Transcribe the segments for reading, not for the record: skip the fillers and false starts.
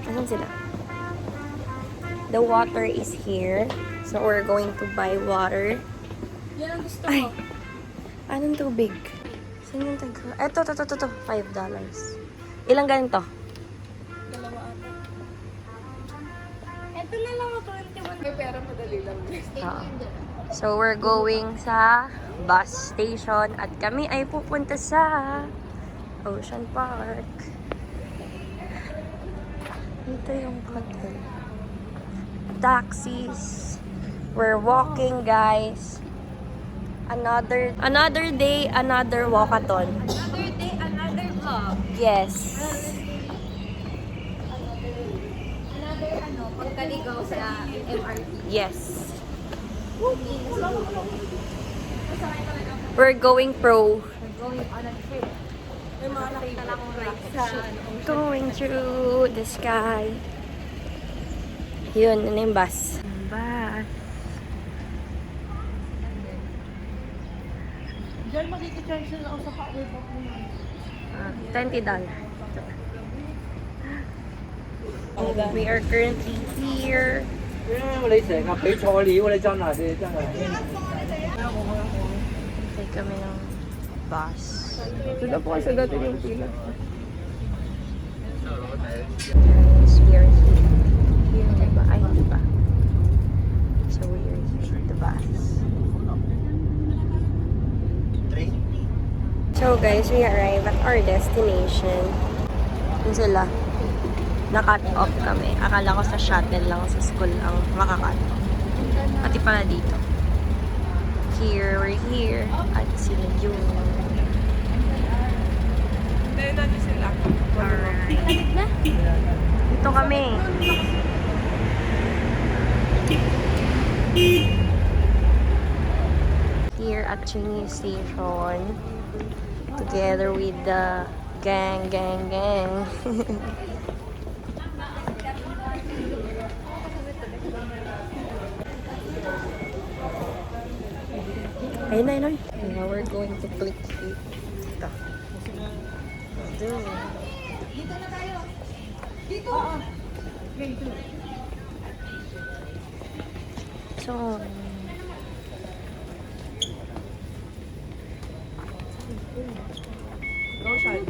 Asan sila? The water is here. So, we're going to buy water. Yan ang gusto Ay! ko. Anong tubig? Saan yung tag? Ito. $5. Ilang ganito? Dalawa ata. Ito na lang ako, 21. May pera madali lang. Oo. So, we're going sa bus station at kami ay pupunta sa Ocean Park. Ito yung hotel. Taxis. We're walking, guys. Another day, another walkathon. Another day, another vlog. Yes. Another pagkaligaw sa MRT. Yes. We're going pro. We're going on a trip. May mga nakita lang akong ride sa Going through the sky. Yun, ano yung bus? Bus. Diyan makikicharge na ako sa power bank mo. $20. We are currently here. 你成日俾錯料，你真係真係。 Take kami ng bus. Sila po kasi dati yung pila. Guys, we are here. Here, diba? Ay, hindi ba? So, we are here. The bus. So, guys, we arrive at our destination. Yun sila. Na-cut off kami. Akala ko sa shuttle lang sa school ang makakat off. Pati pala dito. Here, we're here. At sila yun. Dahil natin sila. Alright. Dito kami. Here at Chinese Station. Together with the gang. Ayun. Now we're going to click it. Ito. Dito. So, Roshan.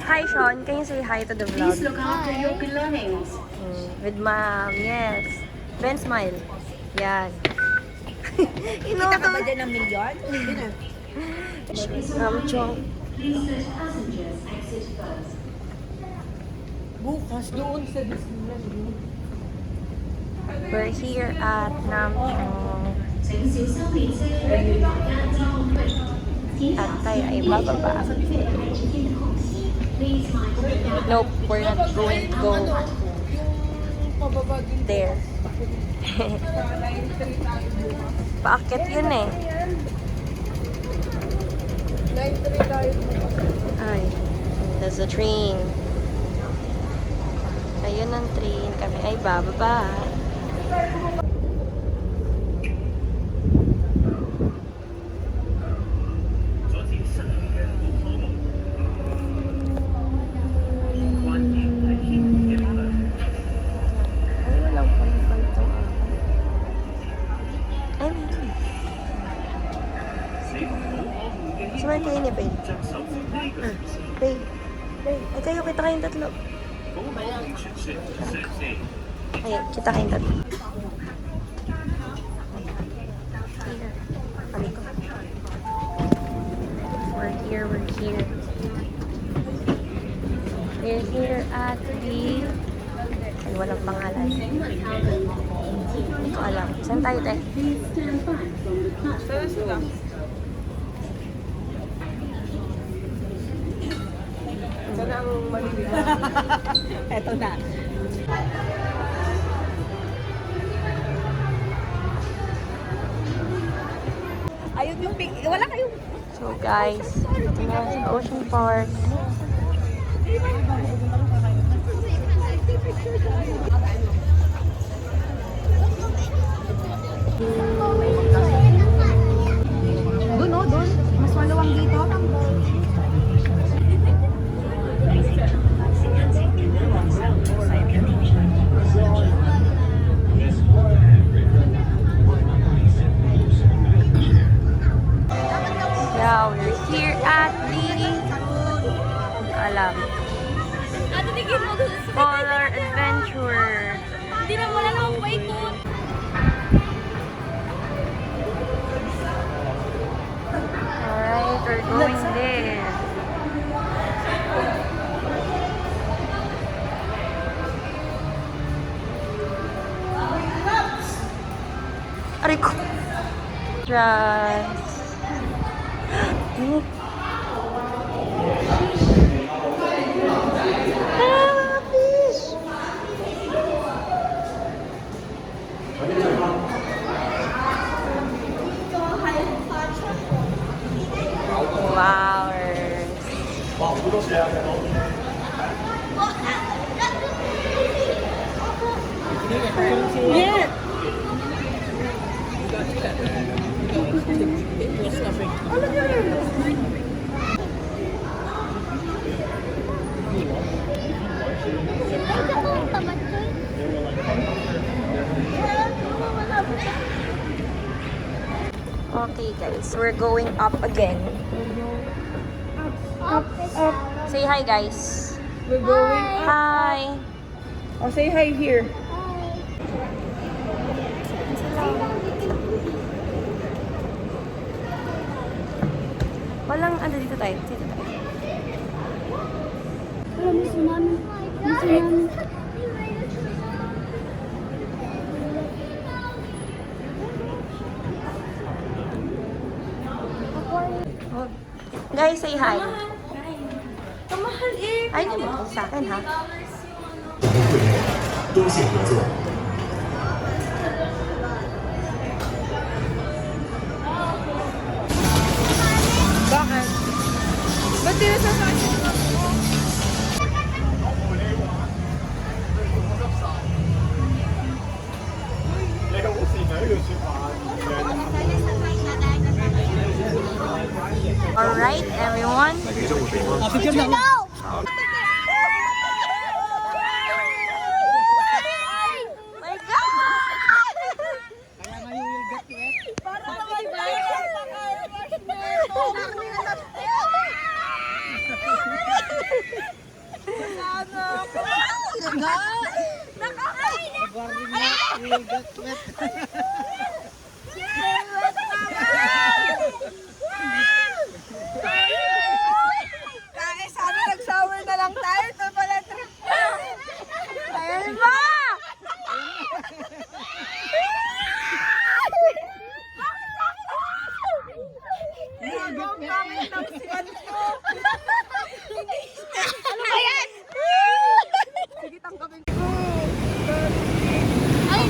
hi Sean, can you say hi to the vlog? Please look after your belongings. With mom, yes. Ben, smile. Yan. Kita ka ba dyan ng milyon? Hindi na. Chong. Bukas doon sa Disneyland. We're here at Namchong. At tayo ay bababa. Nope, we're not going to go Pababa din. there. Paakyat yun eh. 9-3 tayo. Ay, there's a train. Ayun ang train. Kami ay bababa. Ay, walang pangkal to. Ay, meron. Sumay kayo ni Babe. Babe. Ay, kita kayong tatlo. Ay, kita kayong tatlo. Here. Kami ko. We're here. We're here at the... Ay, walang pangalan. Hindi ko alam. Saan tayo, te? Saan sila? Sana ang maliliit. Eto na. Ayun yung pink. Wala kayong... So, guys, ito na sa Ocean Park. Aray ko. Trust. Fish! Wow. Okay guys, we're going up again. Say hi guys. We're going. Hi. Oh, say hi here. Walang ano dito tayo. Dito tayo. Oh. Guys, say hi. Kamahal eh. Ay, hindi mo sa akin ha. 多线合作。 Bakit? Ba't di nasasakit? Alright, everyone. My Kaya sana nag-shower na lang tayo. Ito pala trip. Ayan ba? Ano ba yan? Sige, tanggapin ko. Yay!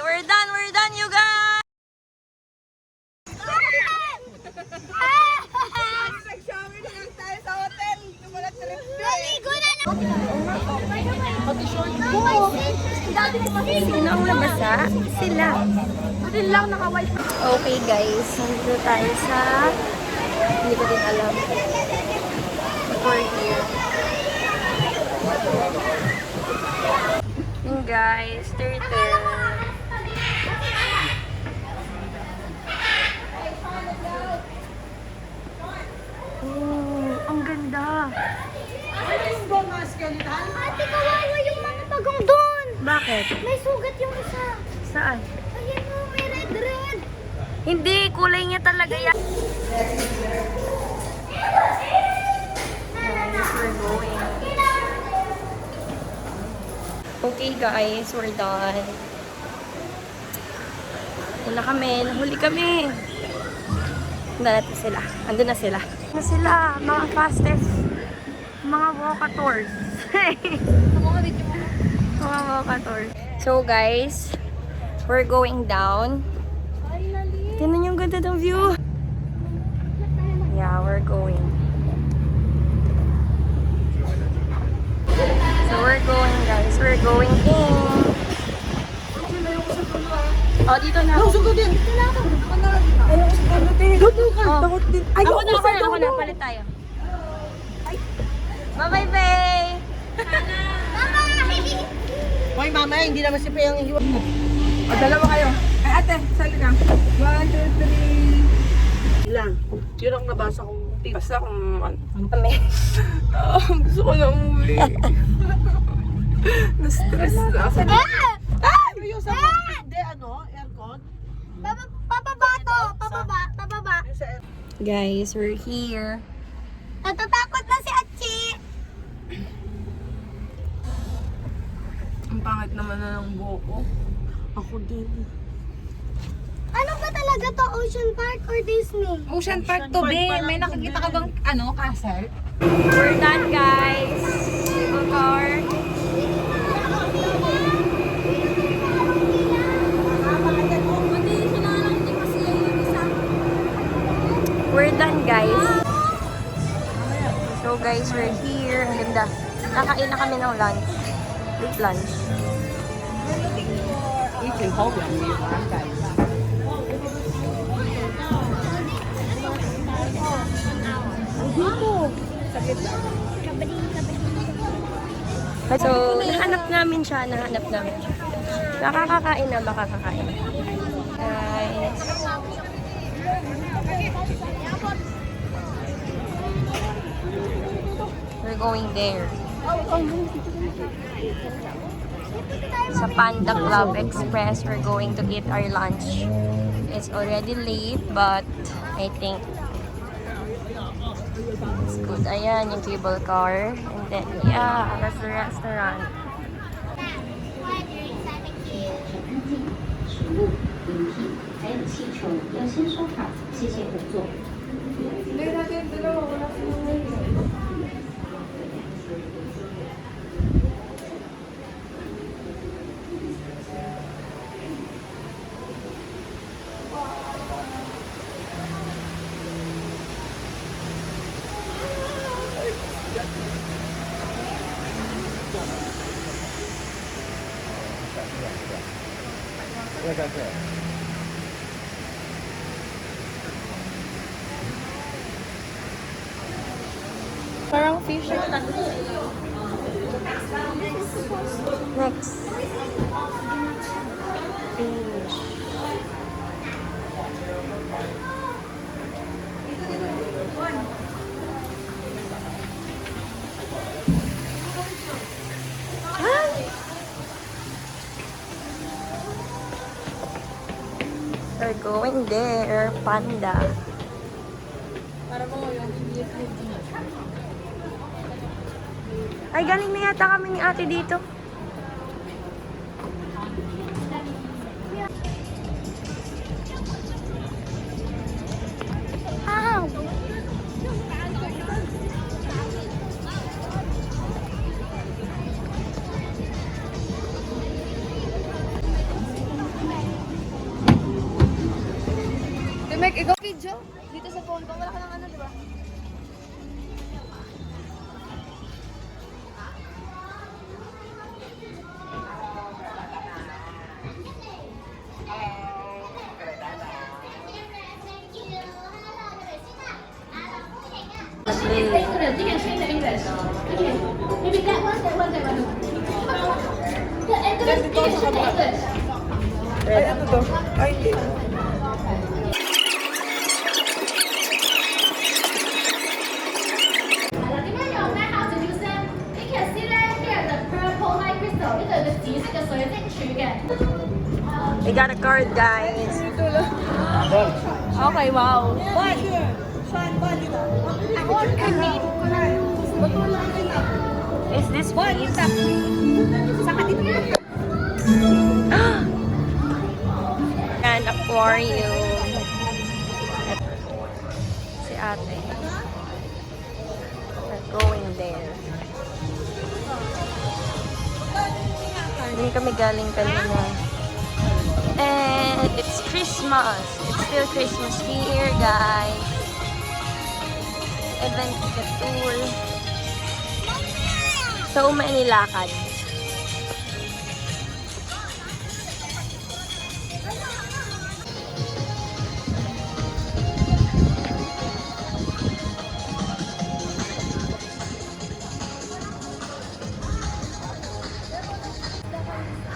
We're done, you guys! Nag-shower na lang tayo sa hotel. Ito pala trip. Sino ang nabasa? Sila. Hotel lang naka-wifi. Okay guys, nandito tayo sa... Hindi ko din alam. We're here. Yun guys, turtle. Oh, ang ganda. Ate, kawawa yung mga pagong doon. Bakit? May sugat yung isa. Saan? Ayan mo, may red. Hindi, kulay niya talaga yan. Guys, we're going. Okay guys, we're done. Una kami, nahuli kami. Natin sila. Andun na sila. Na sila, mga fastest. Mga walkators. Mga walkators. So guys, we're going down. Tingnan yung ganda ng view. Yeah, we're going. So we're going guys. We're going in. Oh, dito na ako. Sugo din. Ayaw ko sa kanatin. Oh. Takot din. Ako na. Palit tayo. Bye-bye, Faye! Hoy, mama, hindi naman si Pei ang ihiwa. O, dalawa kayo. Ay, ate, sali ka. 1, 2, 3. Lang. Yun ang nabasa kong basta kung ano. Kami. Gusto ko na umuwi. Na-stress na ako. Ay! Yung sa hindi, ano? Aircon? Baba Guys, we're here. Natatakot na si Achi. Ang pangit naman na ng buhok ko. Ako din. Ano ba talaga to? Ocean Park or Disney? Ocean Park to, be. May nakikita ka bang, castle? We're done, guys. Cable car. We're done, guys. So, guys, we're here. Ang ganda. Nakain na kami ng lunch. Late lunch. 以前好容易玩㗎。 So, nahanap namin siya. Makakakain na, makakakain. Guys. We're going there. Sa Panda Club Express, we're going to get our lunch. It's already late, but I think it's good. Ayan, yung cable car. And then, yeah, that's the restaurant. 食物、饮品，还有气球，要先收好，谢谢合作。 要在这。 Parang fish. Next. Fish. We're going there, Panda. Ay, galing na yata kami ni ate dito. Ow! Meg, ikaw video? Dito sa phone ko, wala ka ng ano, di ba? Ay, ano to? Ay, hindi. We got a card, guys. Okay, wow. Is this please? An aquarium. Si ate. We're going there. Hindi kami galing kanina. And it's Christmas. It's still Christmas here, guys. Event the tour. So, nilakad.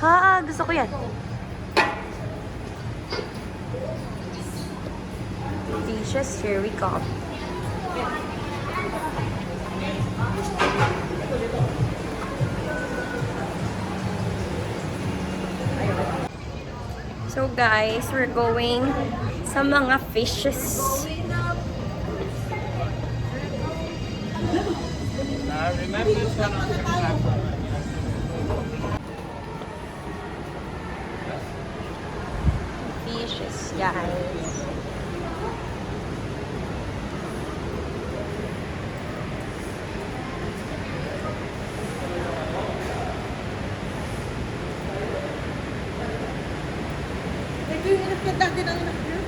Ha, gusto ko yan. Dishes, here we come. So guys, we're going sa mga fishes. Fishes, guys. Ito yung inapit natin ang anak niyo.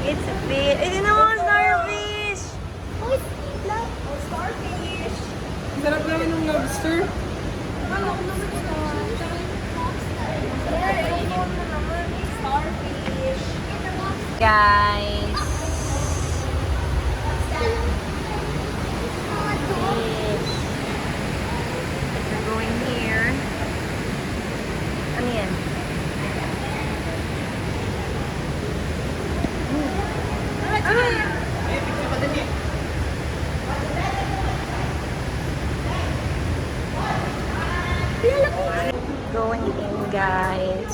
It's a fish. Ito na mga starfish! Sarap naman ng lobster. Guys. We're going here. Ano yan? Going in, guys.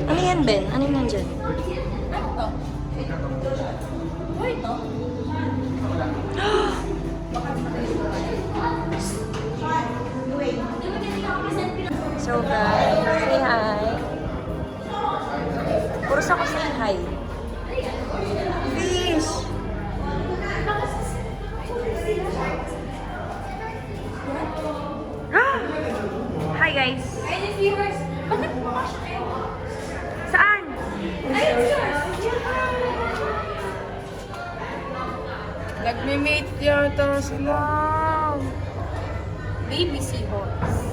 Ano yan, Ben? Ano yan dyan? So guys, say hi. Puros ako say hi. Fish! Hi guys! Saan? Nagme-mate yata sila. Wow! Baby seahorse.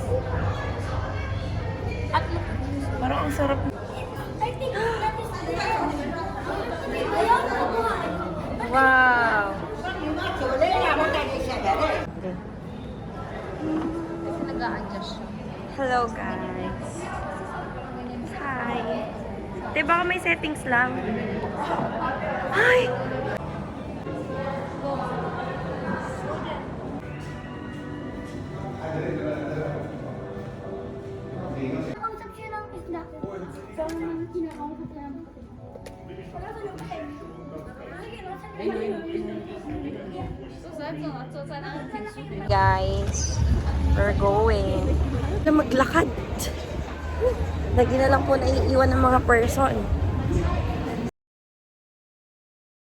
Parang ang sarap. Wow! Nag-a-adjust siya. Hello guys! Hi! Di baka may settings lang? Hi! Kausap siya ng isda. Saan naman kinakausap siya ng isda? Wala ka lang kayo. Guys, we're going na maglakad. Lagi na lang po naiiwan ng mga person.